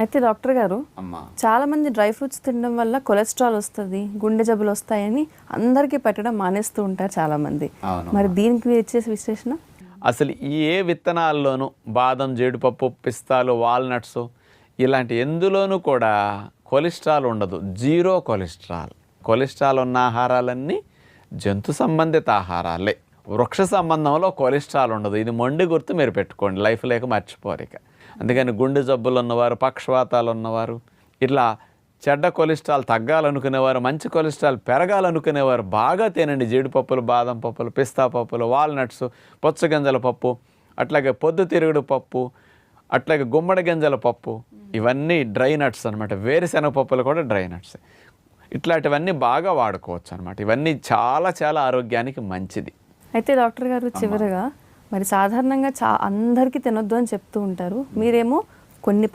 అయితే డాక్టర్ గారు, అమ్మా. చాలా మంది డ్రై ఫ్రూట్స్ తినడం వల్ల కొలెస్ట్రాల్ వస్తుంది, గుండె జబ్బులు వస్తాయని అందరికీ పెట్టడం మానేస్తూ ఉంటారు చాలా మంది. మరి దీనికి మీరు ఇచ్చే విశ్లేషణ? అసలు ఏ విత్తనాల్లోనూ బాదం, జీడిపప్పు, పిస్తాలు, వాల్నట్స్ ఇలాంటి ఎందులోనూ కూడా కొలెస్ట్రాల్ ఉండదు. Zero cholesterol. కొలెస్ట్రాల్ ఉన్న ఆహారాలన్నీ జంతు సంబంధిత ఆహారాలే. వృక్ష సంబంధంలో కొలెస్ట్రాల్ ఉండదు. ఇది మొండి గుర్తు మీరు పెట్టుకోండి, లైఫ్ లేక మర్చిపోరు ఇక. అందుకని గుండె జబ్బులు ఉన్నవారు, పక్షవాతాలు ఉన్నవారు, ఇట్లా చెడ్డ కొలెస్ట్రాల్ తగ్గాలనుకునేవారు, మంచి కొలెస్ట్రాల్ పెరగాలనుకునేవారు బాగా తినండి. జీడిపప్పులు, బాదం పప్పులు, పిస్తా పప్పులు, వాల్నట్స్, పుచ్చగింజల పప్పు, అట్లాగే పొద్దుతిరుగుడు పప్పు, అట్లాగే గుమ్మడి గింజల పప్పు, ఇవన్నీ డ్రై నట్స్ అనమాట. వేరుశెనగ పప్పులు కూడా డ్రై నట్స్. ఇట్లాంటివన్నీ బాగా వాడుకోవచ్చు అనమాట. ఇవన్నీ చాలా చాలా ఆరోగ్యానికి మంచిది. అయితే డాక్టర్ గారు, చివరగా మరి సాధారణంగా అందరికీ తినొద్దు అని చెప్తూ ఉంటారు. మీరేమో కొన్ని